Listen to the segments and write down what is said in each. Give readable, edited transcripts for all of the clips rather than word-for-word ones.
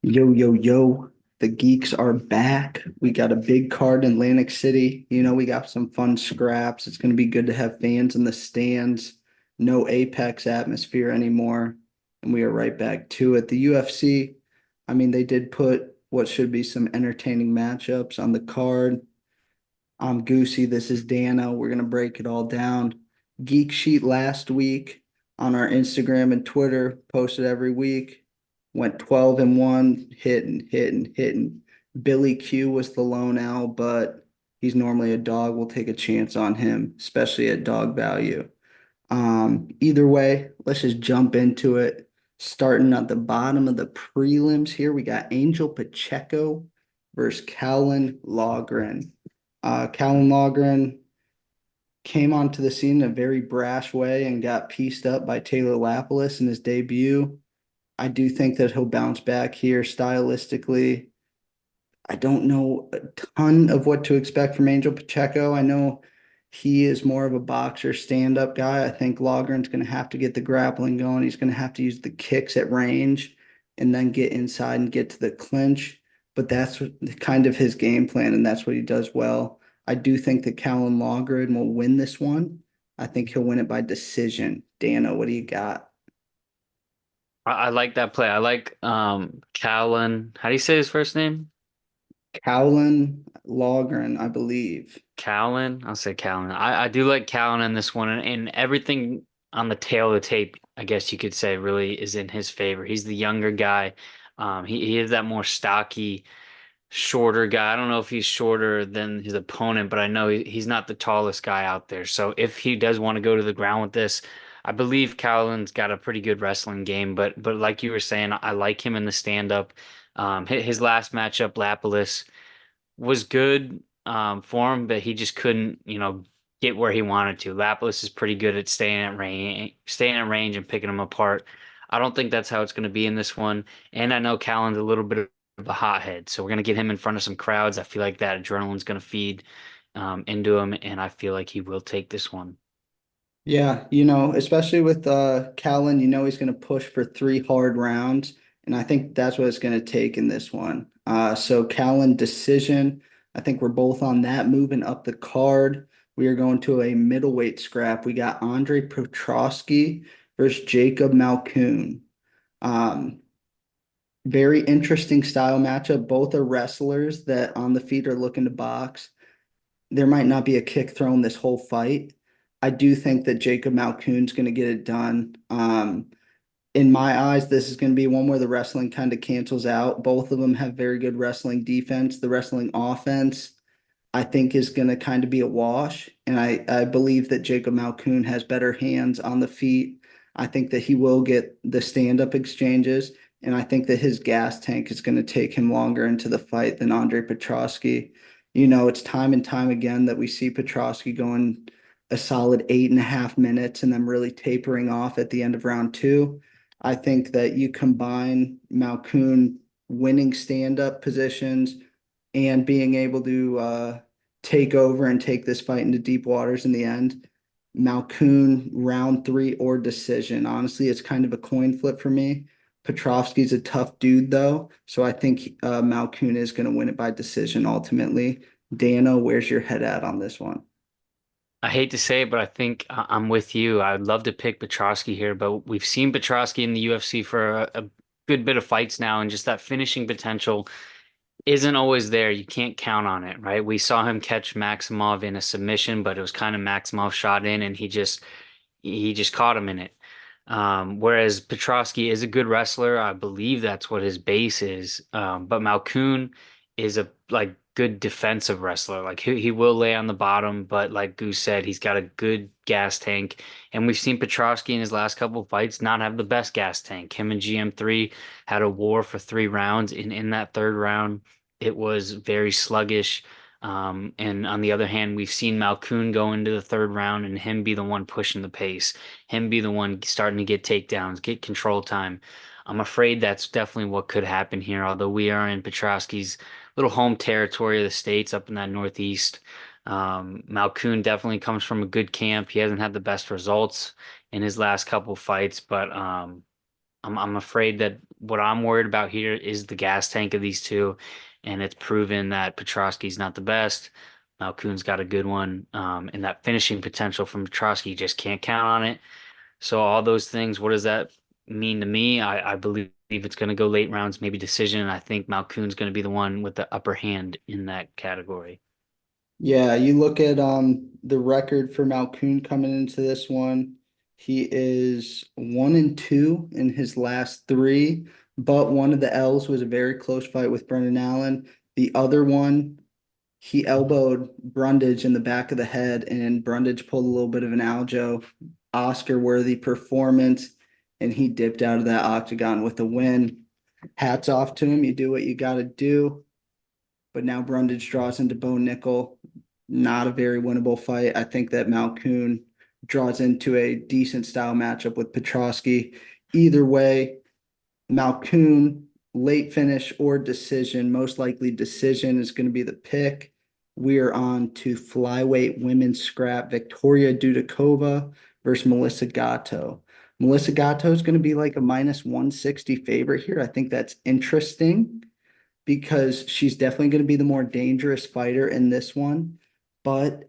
Yo, yo, yo. The Geeks are back. We got a big card in Atlantic City. We got some fun scraps. It's going to be good to have fans in the stands. No Apex atmosphere anymore. And we are right back to it. The UFC, I mean, they did put what should be some entertaining matchups on the card. I'm Goosey. This is Dano. We're going to break it all down. Geek Sheet last week on our Instagram and Twitter, posted every week. Went 12-1, hitting. Billy Q was the lone L, but he's normally a dog. We'll take a chance on him, especially at dog value. Either way, let's just jump into it. Starting at the bottom of the prelims here, we got Angel Pacheco versus Callan Logren. Callan Logren came onto the scene in a very brash way and got pieced up by Taylor Lapilus in his debut. I do think that he'll bounce back here stylistically. I don't know a ton of what to expect from Angel Pacheco. I know he is more of a boxer stand-up guy. I think Logren's going to have to get the grappling going. He's going to have to use the kicks at range and then get inside and get to the clinch. But that's kind of his game plan, and that's what he does well. I do think that Callum Logren will win this one. I think he'll win it by decision. Dano, what do you got? I like that play. I like Callan. How do you say his first name? Callum Logren, I believe. Callan. I'll say Callan. I do like Callan in this one, and everything on the tail of the tape, I guess you could say, really is in his favor. He's the younger guy. He is that more stocky, shorter guy. I don't know if he's shorter than his opponent, but I know he's not the tallest guy out there. So if he does want to go to the ground with this, I believe Callan's got a pretty good wrestling game. But like you were saying, I like him in the stand up. His last matchup, Lapilus, was good for him, but he just couldn't, get where he wanted to. Lapis is pretty good at staying at range and picking them apart. I don't think that's how it's going to be in this one. And I know Callan's a little bit of a hothead, so we're going to get him in front of some crowds. I feel like that adrenaline's going to feed into him, and I feel like he will take this one. Yeah, especially with Callan, he's going to push for three hard rounds, and I think that's what it's going to take in this one. So Callan decision. I think we're both on that moving up the card. We are going to a middleweight scrap. We got Andre Petrosky versus Jacob Malkoun. Um, Very interesting style matchup. Both are wrestlers that on the feet are looking to box. There might not be a kick thrown this whole fight. I do think that Jacob Malkoun's going to get it done. In my eyes, this is going to be one where the wrestling kind of cancels out. Both of them have very good wrestling defense. The wrestling offense, I think, is going to kind of be a wash. And I believe that Jacob Malkoun has better hands on the feet. I think that he will get the stand-up exchanges. And I think that his gas tank is going to take him longer into the fight than Andre Petrosky. It's time and time again that we see Petrosky going a solid 8.5 minutes and then really tapering off at the end of round two. I think that you combine Malkoun winning stand-up positions and being able to take over and take this fight into deep waters in the end. Malkoun round three or decision. Honestly, it's kind of a coin flip for me. Petrovsky's a tough dude though, so I think Malkoun is going to win it by decision ultimately. Dano, where's your head at on this one? I hate to say it, but I think I'm with you. I'd love to pick Petrosky here, but we've seen Petrosky in the UFC for a good bit of fights now, and just that finishing potential isn't always there. You can't count on it, right? We saw him catch Maximov in a submission, but it was kind of Maximov shot in, and he just caught him in it. Whereas Petrosky is a good wrestler. I believe that's what his base is. But Malkoun is a good defensive wrestler. Like he will lay on the bottom, but like Goose said, he's got a good gas tank. And we've seen Petrosky in his last couple of fights not have the best gas tank. Him and GM3 had a war for 3 rounds. In that third round, it was very sluggish. And on the other hand, we've seen Malkoun go into the third round and him be the one pushing the pace, him be the one starting to get takedowns, get control time. I'm afraid that's definitely what could happen here, although we are in Petrosky's little home territory of the States up in that Northeast. Malkoun definitely comes from a good camp. He hasn't had the best results in his last couple fights, but I'm afraid that what I'm worried about here is the gas tank of these two, and it's proven that Petrosky's not the best. Malkoun's got a good one, and that finishing potential from Petrosky, you just can't count on it. So all those things, what does that mean to me? I believe it's going to go late rounds, maybe decision, and I think Malkoun's going to be the one with the upper hand in that category. Yeah, you look at the record for Malkoun coming into this one. He is 1-2 in his last three, but one of the L's was a very close fight with Brendan Allen. The other one, he elbowed Brundage in the back of the head, and Brundage pulled a little bit of an Aljo, Oscar-worthy performance, and he dipped out of that octagon with a win. Hats off to him. You do what you got to do. But now Brundage draws into Bo Nickel. Not a very winnable fight. I think that Malkoun draws into a decent style matchup with Petrosky. Either way, Malkoun, late finish or decision, most likely decision is going to be the pick. We are on to flyweight women's scrap. Victoria Dudakova versus Melissa Gatto. Melissa Gatto is going to be like a minus 160 favorite here. I think that's interesting because she's definitely going to be the more dangerous fighter in this one. But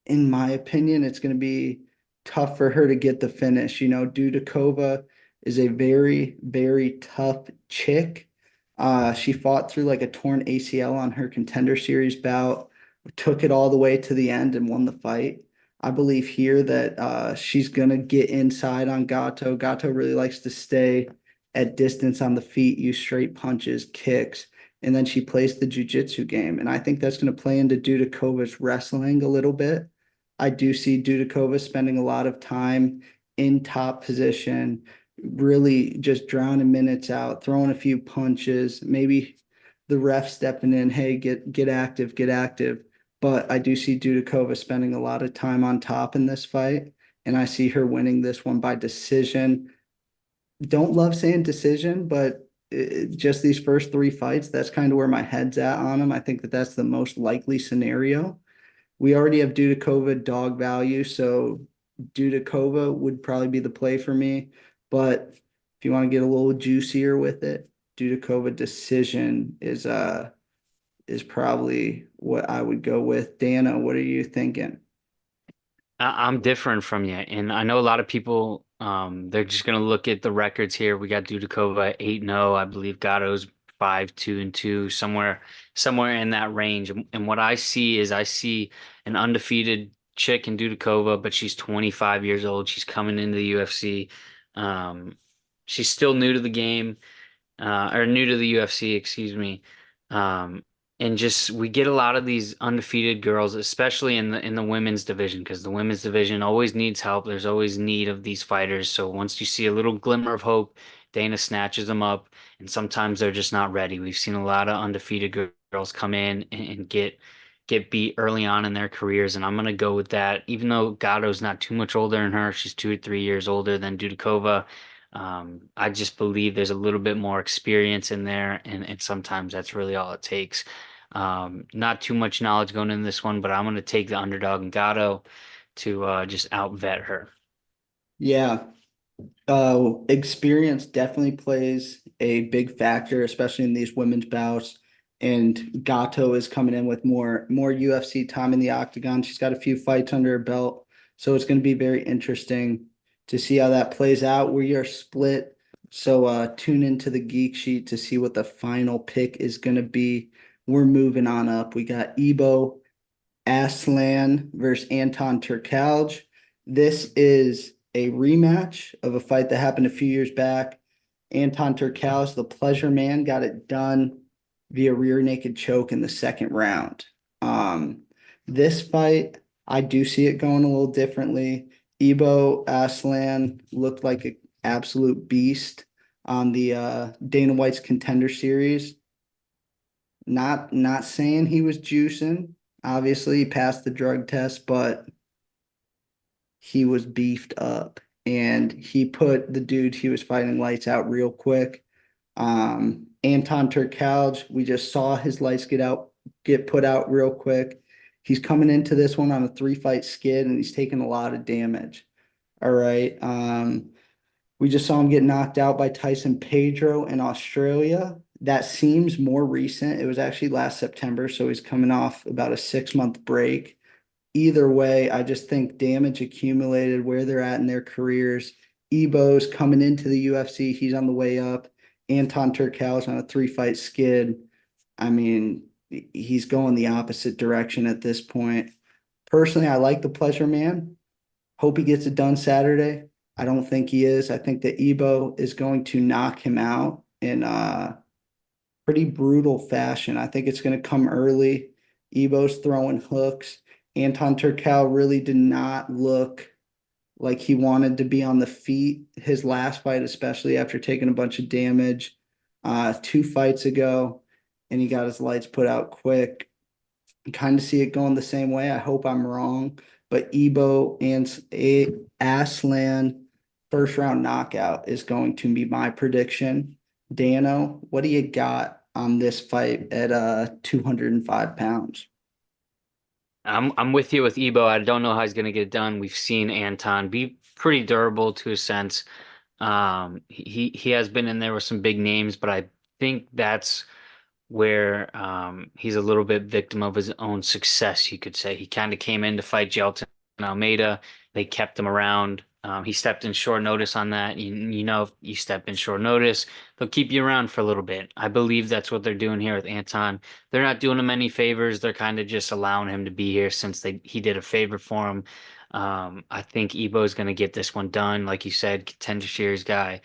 in my opinion, it's going to be tough for her to get the finish. Dudakova is a very, very tough chick. She fought through like a torn ACL on her Contender Series bout, took it all the way to the end and won the fight. I believe here that she's going to get inside on Gato. Gato really likes to stay at distance on the feet, use straight punches, kicks, and then she plays the jujitsu game. And I think that's going to play into Dudakova's wrestling a little bit. I do see Dudakova spending a lot of time in top position, really just drowning minutes out, throwing a few punches, maybe the ref stepping in, hey, get active, get active. But I do see Dudakova spending a lot of time on top in this fight, and I see her winning this one by decision. Don't love saying decision, but just these first three fights, that's kind of where my head's at on them. I think that that's the most likely scenario. We already have Dudakova dog value, so Dudakova would probably be the play for me. But if you want to get a little juicier with it, Dudakova decision is probably what I would go with. Dana, what are you thinking? I'm different from you, and I know a lot of people. They're just gonna look at the records here. We got Dudakova 8-0, I believe. Gatto's 5-2-2, somewhere in that range. And what I see is I see an undefeated chick in Dudakova, but she's 25 years old. She's coming into the UFC. Um, she's still new to the game, or new to the UFC, excuse me. Um, and just we get a lot of these undefeated girls, especially in the women's division, because the women's division always needs help. There's always need of these fighters. So once you see a little glimmer of hope, Dana snatches them up, and sometimes they're just not ready. We've seen a lot of undefeated girls come in and get beat early on in their careers, and I'm gonna go with that. Even though Gatto's not too much older than her, she's 2 or 3 years older than Dudakova. I just believe there's a little bit more experience in there, and sometimes that's really all it takes. Not too much knowledge going into this one, but I'm going to take the underdog and Gatto to just outvet her. Yeah, experience definitely plays a big factor, especially in these women's bouts. And Gato is coming in with more UFC time in the octagon. She's got a few fights under her belt, so it's going to be very interesting to see how that plays out. We are split, so tune into the Geek Sheet to see what the final pick is going to be. We're moving on up. We got Ebo Aslan versus Anton Turkalj. This is a rematch of a fight that happened a few years back. Anton Turkalj, the pleasure man, got it done via rear naked choke in the second round. This fight, I do see it going a little differently. Ebo Aslan looked like an absolute beast on the Dana White's Contender Series. Not saying he was juicing. Obviously, he passed the drug test, but he was beefed up and he put the dude he was fighting lights out real quick. Anton Turkalj, we just saw his lights get put out real quick. He's coming into this one on a 3-fight skid and he's taking a lot of damage. All right. We just saw him get knocked out by Tyson Pedro in Australia. That seems more recent. It was actually last September, so he's coming off about a 6 month break. Either way, I just think damage accumulated where they're at in their careers. Ebo's coming into the UFC. He's on the way up. Anton Turkal's on a 3 fight skid. I mean, he's going the opposite direction at this point. Personally, I like the pleasure man. Hope he gets it done Saturday. I don't think he is. I think that Ebo is going to knock him out in pretty brutal fashion. I think it's going to come early. Ebo's throwing hooks. Anton Turcal really did not look like he wanted to be on the feet his last fight, especially after taking a bunch of damage 2 fights ago, and he got his lights put out quick. Kind of see it going the same way. I hope I'm wrong, but Ebo and Aslan first round knockout is going to be my prediction. Dano, what do you got on this fight at 205 pounds? I'm with you with Ebo. I don't know how he's going to get it done. We've seen Anton be pretty durable to a sense. He has been in there with some big names, but I think that's where he's a little bit victim of his own success, you could say. He kind of came in to fight Gelton Almeida. They kept him around. He stepped in short notice on that. You know, if you step in short notice, they'll keep you around for a little bit. I believe that's what they're doing here with Anton. They're not doing him any favors. They're kind of just allowing him to be here since he did a favor for him. I think Ebo's going to get this one done. Like you said, contender series guy.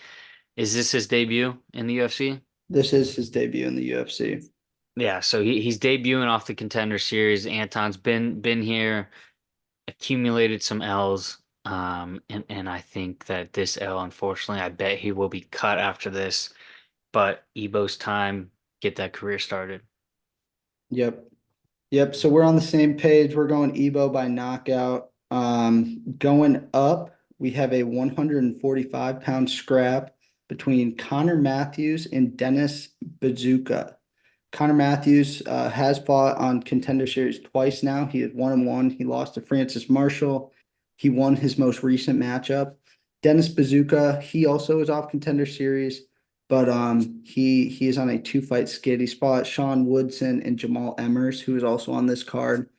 Is this his debut in the UFC? This is his debut in the UFC. Yeah, so he's debuting off the contender series. Anton's been here, accumulated some L's, and I think that this L, unfortunately, I bet he will be cut after this. But Ebo's time, get that career started. Yep. Yep. So we're on the same page. We're going Ebo by knockout. Going up, we have a 145 pound scrap between Connor Matthews and Dennis Bazooka. Connor Matthews has fought on Contender Series twice now. He has 1-1. He lost to Francis Marshall. He won his most recent matchup. Dennis Bazooka, he also is off Contender Series, but he is on a 2 fight skid. He's fought Sean Woodson and Jamal Emmers, who is also on this card.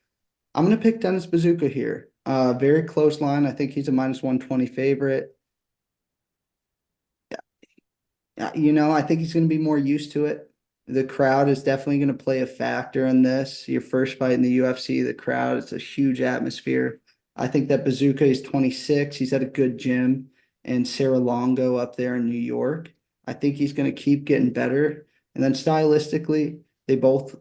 I'm gonna pick Dennis Bazooka here. Very close line. I think he's a minus 120 favorite. I think he's going to be more used to it. The crowd is definitely going to play a factor in this. Your first fight in the UFC, the crowd, it's a huge atmosphere. I think that Bazooka is 26. He's at a good gym in Sarah Longo up there in New York. I think he's going to keep getting better. And then stylistically, they both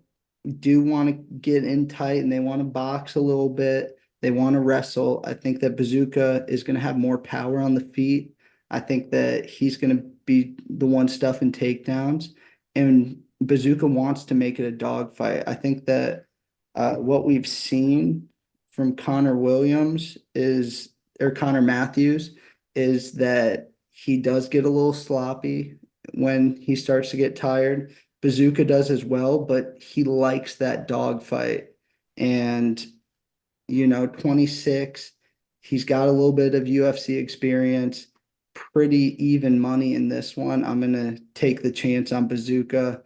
do want to get in tight and they want to box a little bit. They want to wrestle. I think that Bazooka is going to have more power on the feet. I think that he's going to be the one stuffing takedowns, and Bazooka wants to make it a dogfight. I think that what we've seen from Connor Williams is, or Connor Matthews, is that he does get a little sloppy when he starts to get tired. Bazooka does as well, but he likes that dogfight. And 26. He's got a little bit of UFC experience, pretty even money in this one. I'm gonna take the chance on Bazooka.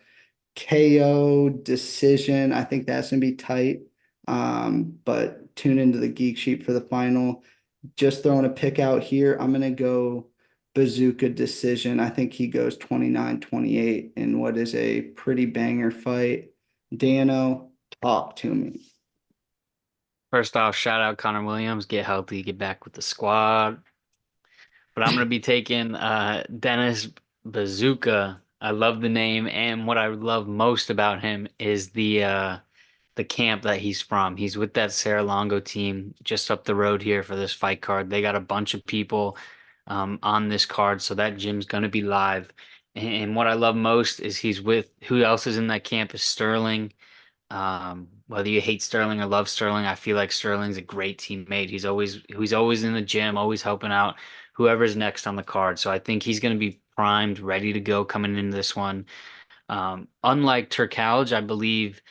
KO decision. I think that's gonna be tight. But tune into the Geek Sheet for the final. Just throwing a pick out here. I'm gonna go Bazooka decision. I think he goes 29-28 in what is a pretty banger fight. Dano, talk to me. First off, shout out Connor Williams. Get healthy, get back with the squad. But I'm gonna be taking Dennis Bazooka. I love the name, and what I love most about him is the camp that he's from. He's with that Sarah Longo team just up the road here for this fight card. They got a bunch of people on this card, so that gym's gonna be live. And what I love most is he's with who else is in that camp is Sterling. Whether you hate Sterling or love Sterling, I feel like Sterling's a great teammate. He's always in the gym, always helping out whoever's next on the card. So I think he's going to be primed, ready to go coming into this one. Unlike Turkalj, I believe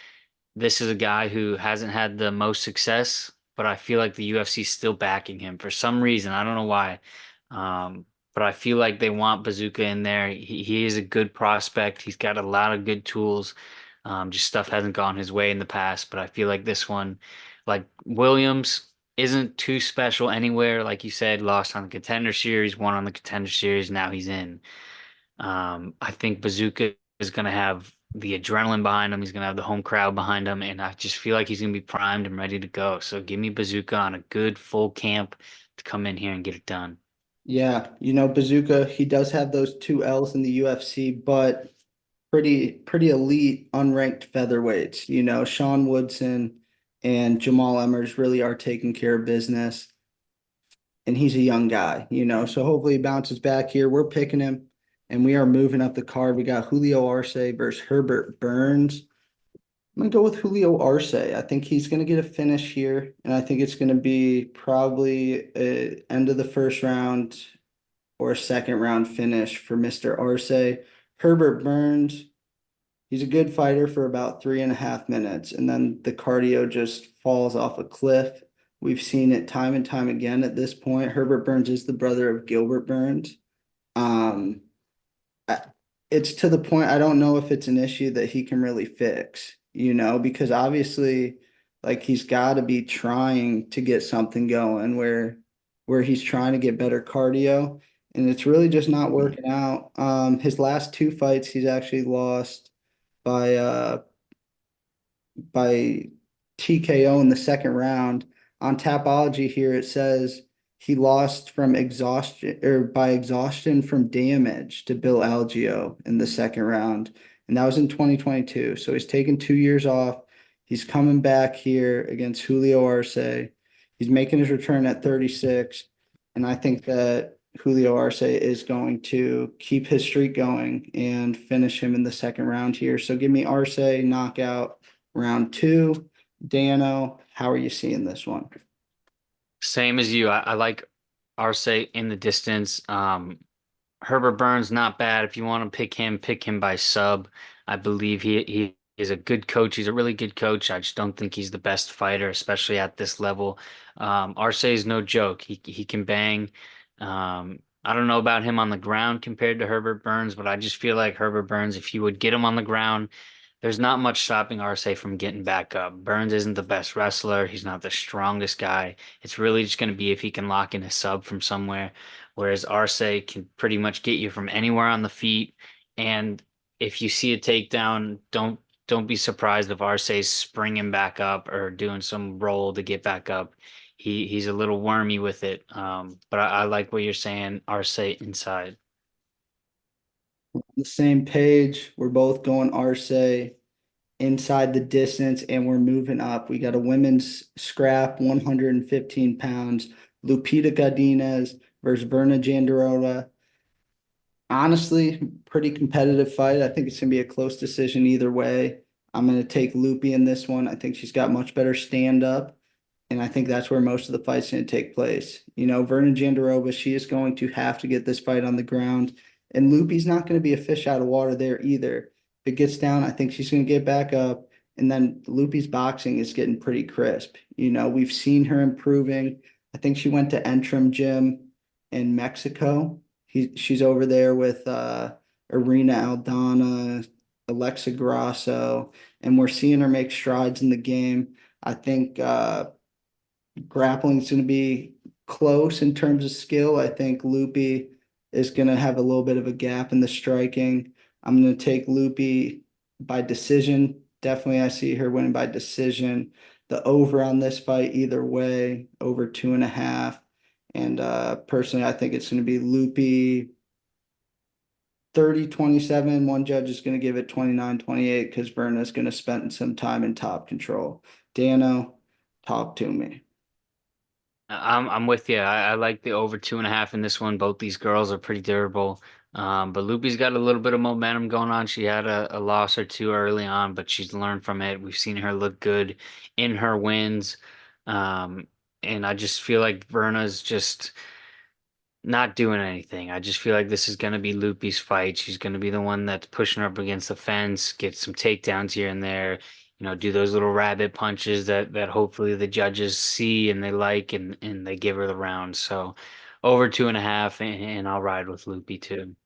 this is a guy who hasn't had the most success, but I feel like the UFC is still backing him for some reason. I don't know why. Um, but I feel like they want Bazooka in there. He is a good prospect. He's got a lot of good tools. Just stuff hasn't gone his way in the past, but I feel like this one, like Williams, isn't too special anywhere. Like you said, lost on the Contender Series, won on the Contender Series, now he's in. I think Bazooka is going to have the adrenaline behind him. He's going to have the home crowd behind him, and I just feel like he's going to be primed and ready to go. So give me Bazooka on a good full camp to come in here and get it done. Yeah, Bazooka, he does have those two L's in the UFC, but pretty elite unranked featherweights. Sean Woodson and Jamal Emmers really are taking care of business, and he's a young guy, so hopefully he bounces back here. We're picking him, and we are moving up the card. We got Julio Arce versus Herbert Burns. I'm gonna go with Julio Arce. I think he's gonna get a finish here, and I think it's gonna be probably a end of the first round or a second round finish for Mr. Arce. Herbert Burns, he's a good fighter for about 3.5 minutes, and then the cardio just falls off a cliff. We've seen it time and time again at this point. Herbert Burns is the brother of Gilbert Burns. Um, it's to the point I don't know if it's an issue that he can really fix, because obviously, like he's got to be trying to get something going where he's trying to get better cardio, and it's really just not working out. His last two fights, he's actually lost by by TKO in the second round. On Tapology here, it says he lost from exhaustion or by exhaustion from damage to Bill Algeo in the second round. And that was in 2022. So he's taken 2 years off. He's coming back here against Julio Arce. He's making his return at 36. And I think that Julio Arce is going to keep his streak going and finish him in the second round here. So give me Arce knockout round two. Dano, how are you seeing this one? Same as you. I like Arce in the distance. Herbert Burns, not bad. If you want to pick him by sub. I believe he is a good coach. He's a really good coach. I just don't think he's the best fighter, especially at this level. Arce is no joke. He can bang. I don't know about him on the ground compared to Herbert Burns, but I just feel like Herbert Burns, if you would get him on the ground, there's not much stopping Arce from getting back up. Burns isn't the best wrestler. He's not the strongest guy. It's really just going to be if he can lock in a sub from somewhere. Whereas Arce can pretty much get you from anywhere on the feet. And if you see a takedown, don't be surprised if Arce's springing back up or doing some roll to get back up. He's a little wormy with it. But I like what you're saying, Arce inside. The same page. We're both going Arce inside the distance, and we're moving up. We got a women's scrap, 115 pounds. Lupita Godinez versus Verna Jandirola. Honestly, pretty competitive fight. I think it's going to be a close decision either way. I'm going to take Loopy in this one. I think she's got much better stand up. And I think that's where most of the fight's going to take place. Verna Jandiroba, she is going to have to get this fight on the ground. And Loopy's not going to be a fish out of water there either. If it gets down, I think she's going to get back up. And then Loopy's boxing is getting pretty crisp. We've seen her improving. I think she went to Entrim Gym in Mexico. She's over there with Irina Aldana, Alexa Grasso, and we're seeing her make strides in the game. I think grappling is going to be close in terms of skill. I think Loopy is going to have a little bit of a gap in the striking. I'm going to take Loopy by decision. Definitely, I see her winning by decision. The over on this fight, either way, over 2.5. And personally, I think it's going to be Loopy 30-27. One judge is going to give it 29-28 because Verna's going to spend some time in top control. Dano, talk to me. I'm with you. I like the over 2.5 in this one. Both these girls are pretty durable. But Loopy's got a little bit of momentum going on. She had a loss or two early on, but she's learned from it. We've seen her look good in her wins. Um, and I just feel like Verna's just not doing anything. I just feel like this is going to be Loopy's fight. She's going to be the one that's pushing her up against the fence, get some takedowns here and there, do those little rabbit punches that hopefully the judges see and they like and they give her the round. So over 2.5, and I'll ride with Loopy too.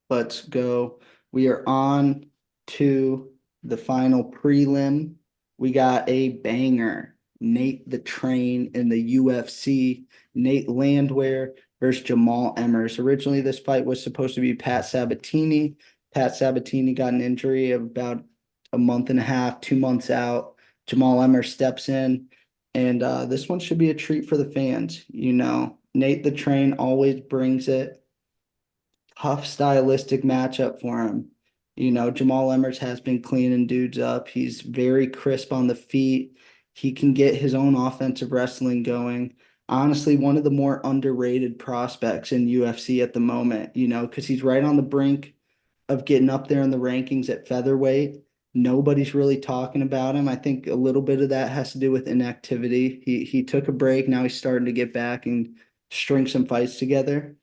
Let's go. We are on to the final prelim. We got a banger. Nate the Train in the UFC. Nate Landwehr versus Jamal Emmers. Originally, this fight was supposed to be Pat Sabatini. Pat Sabatini got an injury of about a month and a half, 2 months out. Jamal Emmers steps in, and this one should be a treat for the fans. Nate the Train always brings it. Tough stylistic matchup for him. Jamal Emmers has been cleaning dudes up. He's very crisp on the feet. He can get his own offensive wrestling going. Honestly, one of the more underrated prospects in UFC at the moment, because he's right on the brink of getting up there in the rankings at featherweight. Nobody's really talking about him. I think a little bit of that has to do with inactivity. He took a break. Now he's starting to get back and string some fights together.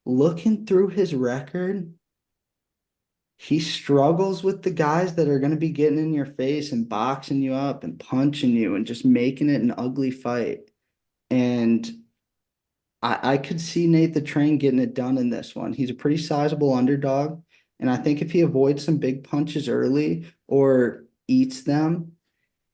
Looking through his record, he struggles with the guys that are going to be getting in your face and boxing you up and punching you and just making it an ugly fight. And I could see Nate the Train getting it done in this one. He's a pretty sizable underdog. And I think if he avoids some big punches early or eats them,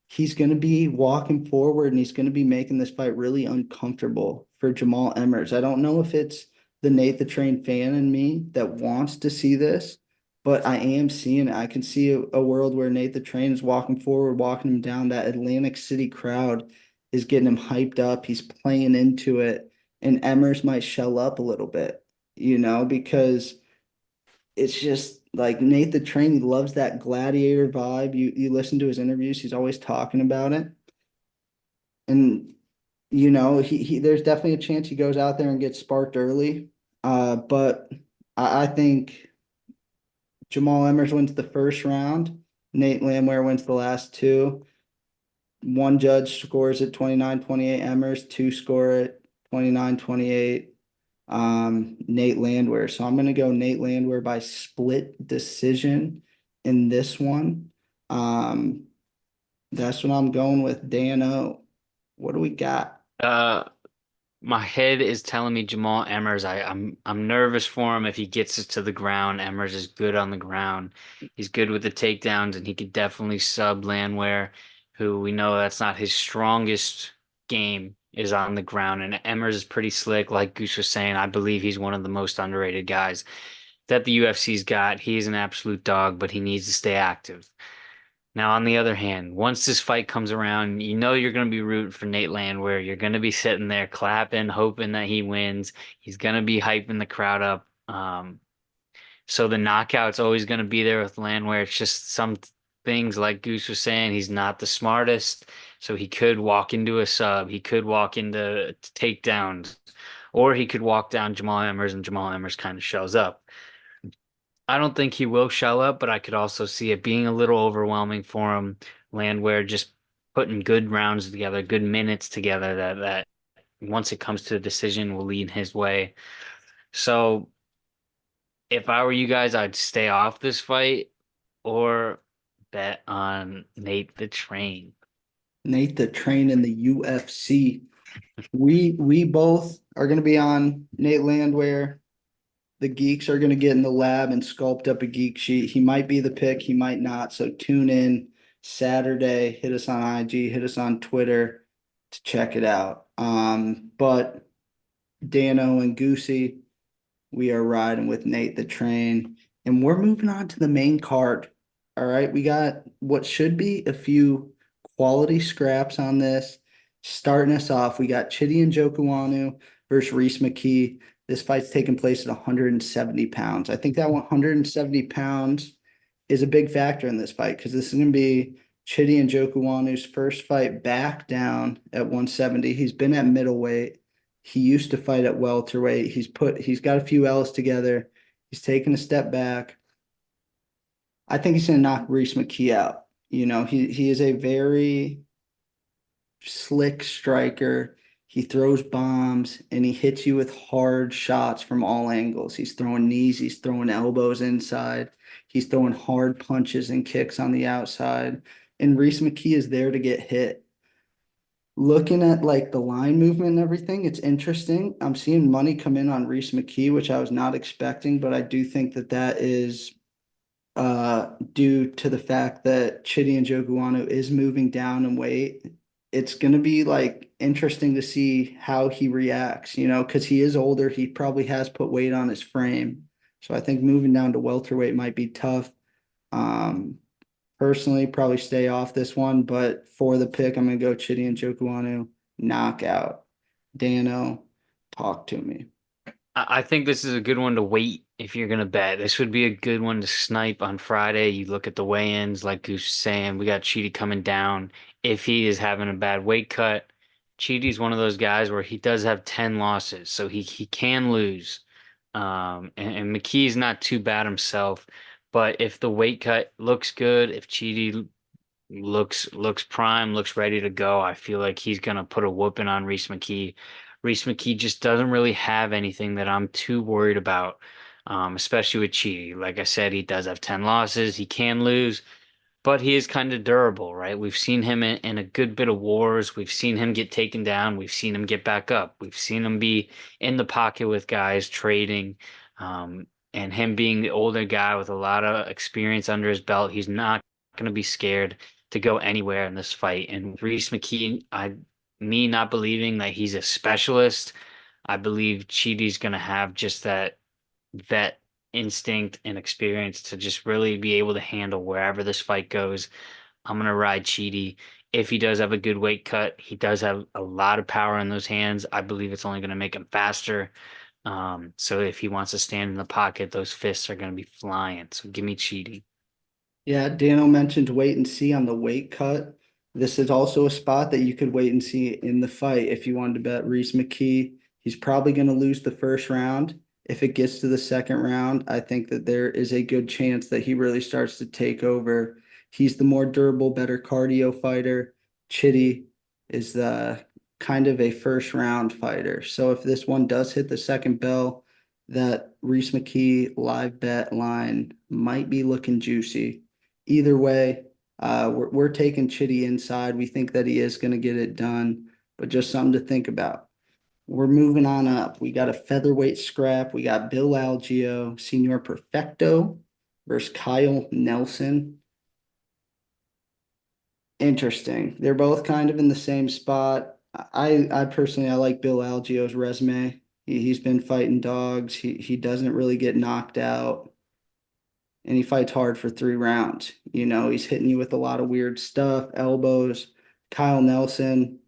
he's going to be walking forward and he's going to be making this fight really uncomfortable for Jamal Emmers. I don't know if it's the Nate the Train fan in me that wants to see this, but I am seeing it. I can see a world where Nate the Train is walking forward, walking him down. That Atlantic City crowd is getting him hyped up. He's playing into it, and Emmers might shell up a little bit, because it's just like Nate the Train, he loves that gladiator vibe. You listen to his interviews, he's always talking about it. And he there's definitely a chance he goes out there and gets sparked early. But I think Jamal Emmers wins the first round. Nate Landwehr wins the last two. One judge scores at 29-28 Emmers, two score at 29-28 Nate Landwehr. So I'm gonna go Nate Landwehr by split decision in this one. Um, that's what I'm going with. Dan O. What do we got? Uh, my head is telling me Jamal Emmers. I'm nervous for him if he gets it to the ground. Emmers is good on the ground. He's good with the takedowns, and he could definitely sub Landwehr, who we know that's not his strongest game is on the ground. And Emmers is pretty slick, like Goose was saying. I believe he's one of the most underrated guys that the UFC's got. He's an absolute dog, but he needs to stay active. Now, on the other hand, once this fight comes around, you know you're going to be rooting for Nate Landwehr. You're going to be sitting there clapping, hoping that he wins. He's going to be hyping the crowd up. So the knockout's always going to be there with Landwehr. It's just some things like Goose was saying, he's not the smartest. So he could walk into a sub. He could walk into takedowns. Or he could walk down Jamal Emmers and Jamal Emmers kind of shows up. I don't think he will shell up, but I could also see it being a little overwhelming for him. Landwehr just putting good rounds together, good minutes together that once it comes to a decision will lead his way. So if I were you guys, I'd stay off this fight or bet on Nate the Train. Nate the Train in the UFC. We both are going to be on Nate Landwehr. The geeks are going to get in the lab and sculpt up a geek sheet. He might be the pick, he might not. So tune in Saturday. Hit us on IG, hit us on Twitter to check it out. But Dano and Goosey, we are riding with Nate the Train, and we're moving on to the main card. All right, we got what should be a few quality scraps on this. Starting us off, we got Chidi and Jokuanu versus Reese McKee. This fight's taking place at 170 pounds. I think that 170 pounds is a big factor in this fight because this is going to be Chidi and Jokuanu's first fight back down at 170. He's been at middleweight. He used to fight at welterweight. He's got a few L's together. He's taken a step back. I think he's going to knock Reese McKee out. He is a very slick striker. He throws bombs and he hits you with hard shots from all angles. He's throwing knees, he's throwing elbows inside, he's throwing hard punches and kicks on the outside. And Reese McKee is there to get hit. Looking at like the line movement and everything, it's interesting. I'm seeing money come in on Reese McKee, which I was not expecting, but I do think that that is due to the fact that Chidi and Joguanu is moving down in weight. It's going to be like interesting to see how he reacts, because he is older. He probably has put weight on his frame. So I think moving down to welterweight might be tough. Um, Personally, probably stay off this one, but for the pick, I'm going to go Chidi and Joguanu knockout. Dano, talk to me. I think this is a good one to wait if you're gonna bet. This would be a good one to snipe on Friday. You look at the weigh-ins, like Goose was saying, we got Cheaty coming down. If he is having a bad weight cut, Cheaty's one of those guys where he does have 10 losses, so he can lose. And McKee's not too bad himself, but if the weight cut looks good, if Cheaty looks prime, looks ready to go. I feel like he's gonna put a whooping on Reese McKee. Reese McKee just doesn't really have anything that I'm too worried about, especially with Cheaty. Like I said, he does have 10 losses. He can lose, but he is kind of durable, right? We've seen him in a good bit of wars. We've seen him get taken down. We've seen him get back up. We've seen him be in the pocket with guys trading. And him being the older guy with a lot of experience under his belt, he's not going to be scared to go anywhere in this fight. And Reese McKee, me not believing that he's a specialist, I believe Cheaty's going to have just that vet instinct and experience to just really be able to handle wherever this fight goes. I'm gonna ride Cheaty. If he does have a good weight cut, he does have a lot of power in those hands. I believe it's only gonna make him faster. So if he wants to stand in the pocket, those fists are gonna be flying. So give me Cheaty. Yeah, Dano mentioned wait and see on the weight cut. This is also a spot that you could wait and see in the fight if you wanted to bet Reese McKee. He's probably going to lose the first round. If it gets to the second round, I think that there is a good chance that he really starts to take over. He's the more durable, better cardio fighter. Chitty is the kind of a first round fighter. So if this one does hit the second bell, that Reese McKee live bet line might be looking juicy. Either way, we're taking Chitty inside. We think that he is going to get it done, but just something to think about. We're moving on up. We got a featherweight scrap. We got Bill Algeo, Senor Perfecto versus Kyle Nelson. Interesting. They're both kind of in the same spot. I personally I like Bill Algeo's resume. He's been fighting dogs. He doesn't really get knocked out, and he fights hard for 3 rounds. He's hitting you with a lot of weird stuff, elbows. Kyle Nelson,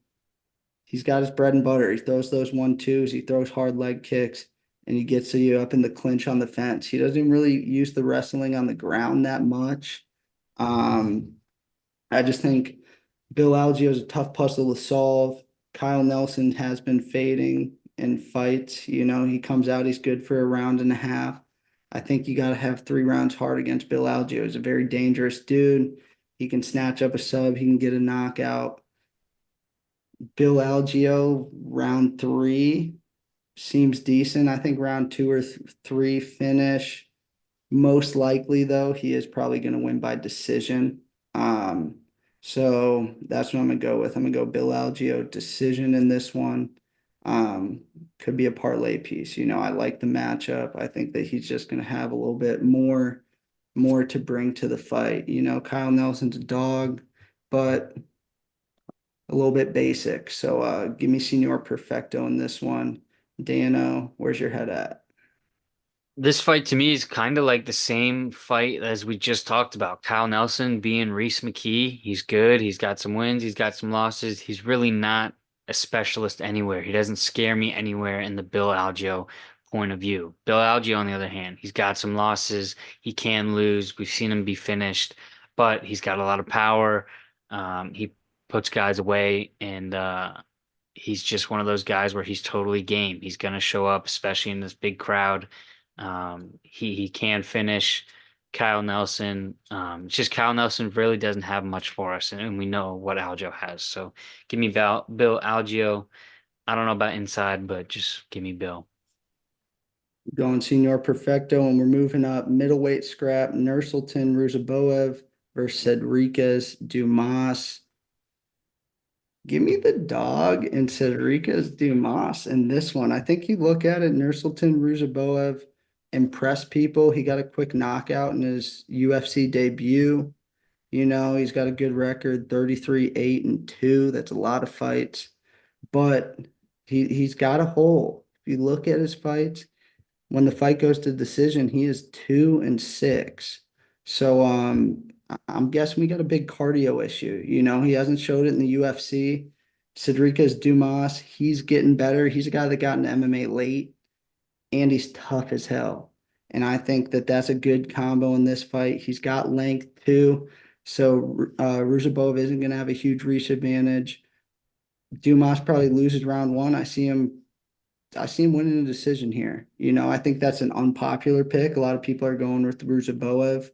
he's got his bread and butter. He throws those 1-2s, he throws hard leg kicks, and he gets you up in the clinch on the fence. He doesn't really use the wrestling on the ground that much. Um, I just think Bill Algeo is a tough puzzle to solve. Kyle Nelson has been fading in fights. He comes out, he's good for a round and a half. I think you got to have 3 rounds hard against Bill Algeo. He's a very dangerous dude. He can snatch up a sub, he can get a knockout. Bill Algeo, round three seems decent. I think round two or three finish. Most likely, though, he is probably going to win by decision. So that's what I'm gonna go with. I'm gonna go Bill Algeo decision in this one. Um, could be a parlay piece. I like the matchup. I think that he's just gonna have a little bit more to bring to the fight. Kyle Nelson's a dog, but a little bit basic. So give me Senor Perfecto in this one. Dano, where's your head at? This fight to me is kind of like the same fight as we just talked about. Kyle Nelson being Reese McKee. He's good. He's got some wins. He's got some losses. He's really not a specialist anywhere. He doesn't scare me anywhere in the Bill Algeo point of view. Bill Algeo, on the other hand, he's got some losses. He can lose. We've seen him be finished, but he's got a lot of power. He puts guys away, and he's just one of those guys where he's totally game. He's going to show up, especially in this big crowd. He can finish. Kyle Nelson. It's just Kyle Nelson really doesn't have much for us, and we know what Algeo has. So give me Bill Algeo. I don't know about inside, but just give me Bill. Going Senor Perfecto, and we're moving up middleweight scrap. Nursultan Ruzaboev versus Enriquez Dumas. Give me the dog and Cedrica's Dumas in this one. I think you look at it, Nursultan Ruzaboev impressed people. He got a quick knockout in his UFC debut. He's got a good record, 33, 8, and 2. That's a lot of fights. But he's got a hole. If you look at his fights, when the fight goes to decision, he is 2 and 6. So I'm guessing we got a big cardio issue. He hasn't showed it in the UFC. Cedrica's Dumas, he's getting better. He's a guy that got into MMA late, and he's tough as hell. And I think that that's a good combo in this fight. He's got length too. So Ruzabov isn't going to have a huge reach advantage. Dumas probably loses round one. I see him winning a decision here. I think that's an unpopular pick. A lot of people are going with Ruzaboev,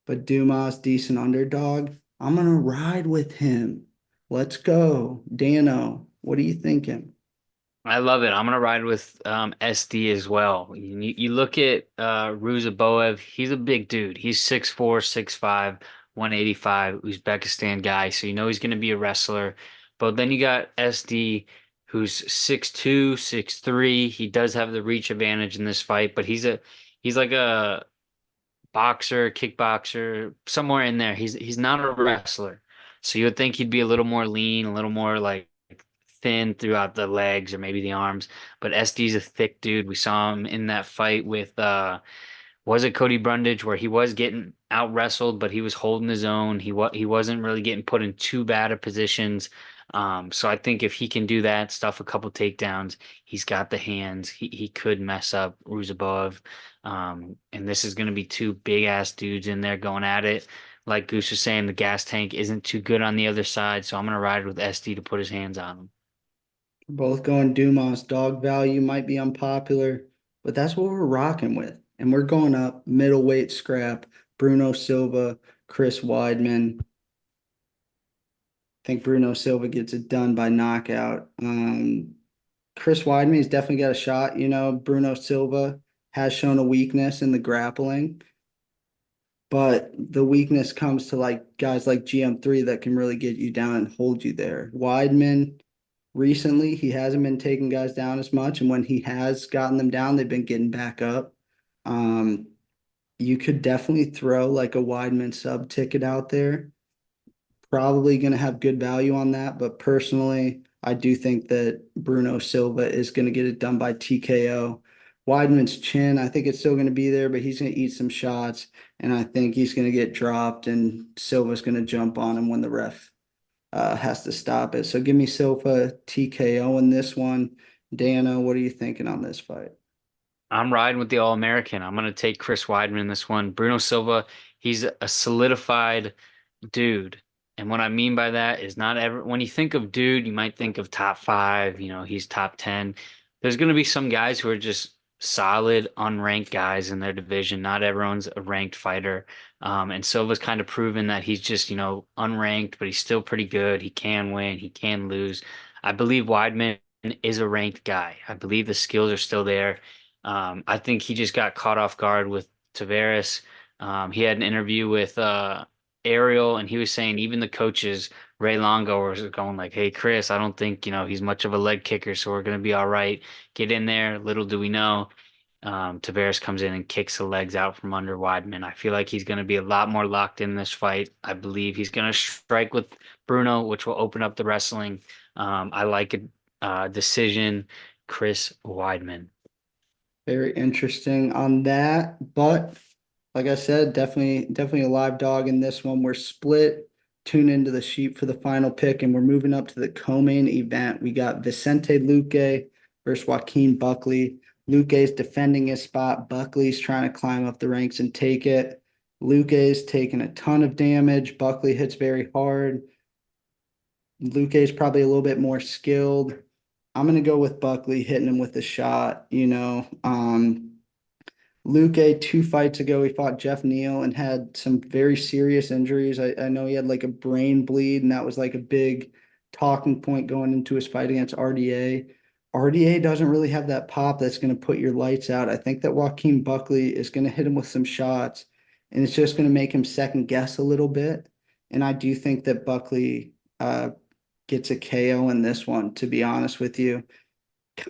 but Dumas, decent underdog. I'm gonna ride with him. Let's go. Dano, what are you thinking? I love it. I'm gonna ride with SD as well. You look at Ruzaboev, he's a big dude. He's 6'4", 6'5", 185, Uzbekistan guy, so you know he's gonna be a wrestler. But then you got SD who's 6'2", 6'3". He does have the reach advantage in this fight, but he's like a boxer, kickboxer, somewhere in there. He's not a wrestler. So you would think he'd be a little more lean, a little more like thin throughout the legs or maybe the arms. But SD's a thick dude. We saw him in that fight with was it Cody Brundage where he was getting out wrestled, but he was holding his own. He wasn't really getting put in too bad of positions. So I think if he can do that, stuff a couple takedowns, he's got the hands. He could mess up Ruzabov. And this is going to be two big ass dudes in there going at it. Like Goose was saying, the gas tank isn't too good on the other side, so I'm going to ride with SD to put his hands on him. Both going Dumas. Dog value might be unpopular, but that's what we're rocking with. And we're going up middleweight scrap. Bruno Silva, Chris Weidman. I think Bruno Silva gets it done by knockout. Chris Weidman's definitely got a shot. Bruno Silva has shown a weakness in the grappling, but the weakness comes to like guys like GM3 that can really get you down and hold you there. Weidman, recently, he hasn't been taking guys down as much, and when he has gotten them down, they've been getting back up. Um, you could definitely throw like a Weidman sub ticket out there. Probably going to have good value on that, but personally, I do think that Bruno Silva is going to get it done by TKO. Weidman's chin, I think it's still going to be there, but he's going to eat some shots, and I think he's going to get dropped, and Silva's going to jump on him when the ref has to stop it. So give me Silva TKO in this one. Dana, what are you thinking on this fight? I'm riding with the All-American. I'm going to take Chris Weidman in this one. Bruno Silva, he's a solidified dude. And what I mean by that is not ever when you think of dude, you might think of top five, he's top 10. There's going to be some guys who are just solid, unranked guys in their division. Not everyone's a ranked fighter. And Silva's kind of proven that he's just, unranked, but he's still pretty good. He can win, he can lose. I believe Weidman is a ranked guy. I believe the skills are still there. I think he just got caught off guard with Tavares. He had an interview with Ariel, and he was saying even the coaches, Ray Longo, was going like, "Hey, Chris, I don't think he's much of a leg kicker, so we're gonna be all right. Get in there." Little do we know, Tavares comes in and kicks the legs out from under Weidman. I feel like he's gonna be a lot more locked in this fight. I believe he's gonna strike with Bruno, which will open up the wrestling. I like a decision, Chris Weidman. Very interesting on that. But like I said, definitely a live dog in this one. We're split. Tune into the sheet for the final pick, and we're moving up to the co-main event. We got Vicente Luque versus Joaquin Buckley. Luque's defending his spot. Buckley's trying to climb up the ranks and take it. Luque's taking a ton of damage. Buckley hits very hard. Luque's probably a little bit more skilled. I'm gonna go with Buckley hitting him with a shot. Luque, 2 fights ago, he fought Jeff Neal and had some very serious injuries. I know he had like a brain bleed, and that was like a big talking point going into his fight against RDA. RDA doesn't really have that pop that's going to put your lights out. I think that Joaquin Buckley is going to hit him with some shots, and it's just going to make him second guess a little bit. And I do think that Buckley gets a KO in this one, to be honest with you.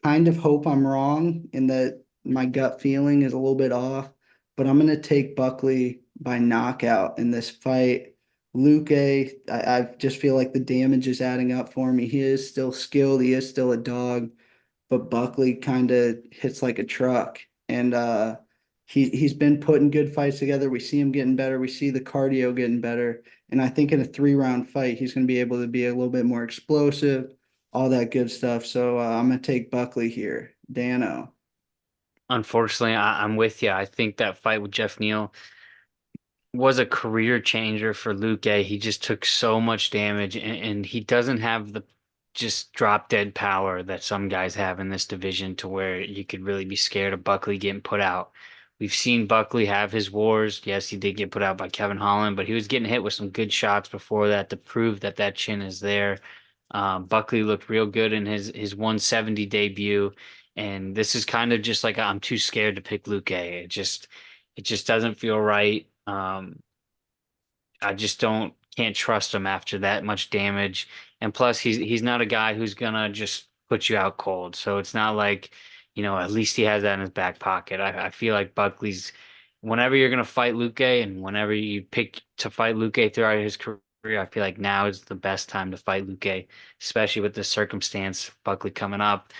Kind of hope I'm wrong in that my gut feeling is a little bit off, but I'm going to take Buckley by knockout in this fight. Luke, I just feel like the damage is adding up for me. He is still skilled, he is still a dog, but Buckley kind of hits like a truck. And he's been putting good fights together. We see him getting better. We see the cardio getting better. And I think in a 3 round fight, he's going to be able to be a little bit more explosive, all that good stuff. So I'm going to take Buckley here. Dano. Unfortunately, I'm with you. I think that fight with Jeff Neal was a career changer for Luke. He just took so much damage, and he doesn't have the just drop dead power that some guys have in this division to where you could really be scared of Buckley getting put out. We've seen Buckley have his wars. Yes, he did get put out by Kevin Holland, but he was getting hit with some good shots before that to prove that that chin is there. Buckley looked real good in his 170 debut, and this is kind of just like I'm too scared to pick Luke. It just doesn't feel right. I just don't can't trust him after that much damage. And plus he's not a guy who's gonna just put you out cold. So it's not like, at least he has that in his back pocket. I feel like Buckley's whenever you're gonna fight Luque and whenever you pick to fight Luque throughout his career, I feel like now is the best time to fight Luque, especially with the circumstance, Buckley coming up.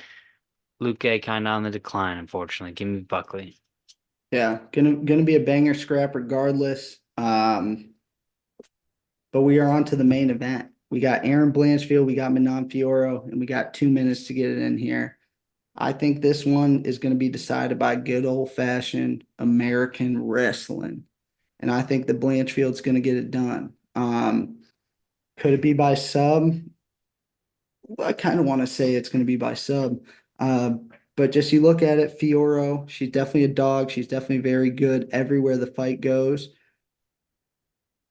Luque kind of on the decline, unfortunately. Give me Buckley. Yeah, gonna be a banger scrap regardless. But we are on to the main event. We got Aaron Blanchfield, we got Manon Fiorot, and we got 2 minutes to get it in here. I think this one is going to be decided by good old-fashioned American wrestling. And I think the Blanchfield's going to get it done. Could it be by sub? Well, I kind of want to say it's going to be by sub. Uh, but just you look at it, Fioro, she's definitely a dog. She's definitely very good everywhere the fight goes.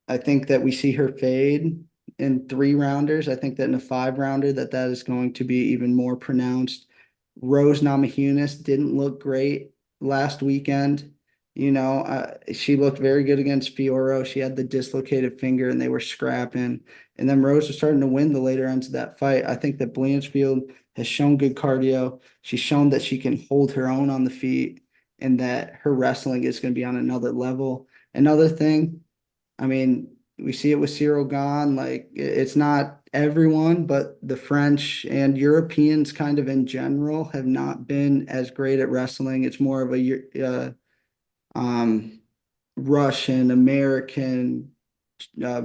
I think that we see her fade in 3 rounders. I think that in a 5 rounder that is going to be even more pronounced. Rose Namajunas didn't look great last weekend. She looked very good against Fioro. She had the dislocated finger and they were scrapping. And then Rose was starting to win the later ends of that fight. I think that Blanchfield has shown good cardio. She's shown that she can hold her own on the feet and that her wrestling is going to be on another level. Another thing, I mean, we see it with Cyril Gahn. Like it's not everyone, but the French and Europeans, kind of in general, have not been as great at wrestling. It's more of a Russian, American,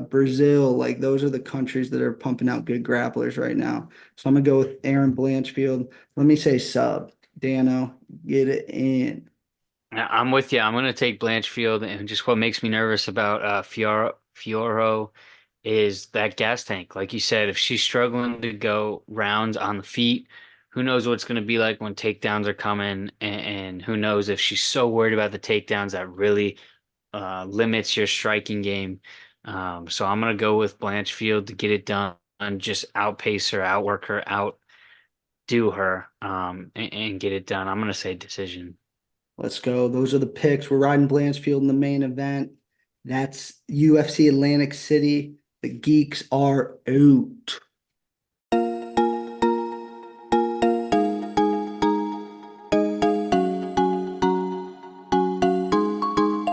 Brazil. Like those are the countries that are pumping out good grapplers right now. So I'm gonna go with Aaron Blanchfield. Let me say sub. Dano, get it in. I'm with you. I'm going to take Blanchfield, and just what makes me nervous about Fioro is that gas tank. Like you said, if she's struggling to go rounds on the feet, who knows what it's going to be like when takedowns are coming, and who knows if she's so worried about the takedowns that really limits your striking game. So I'm going to go with Blanchfield to get it done, and just outpace her, outwork her, outdo her, and get it done. I'm going to say decision. Let's go. Those are the picks. We're riding Blanchfield in the main event. That's UFC Atlantic City. The Geeks are out.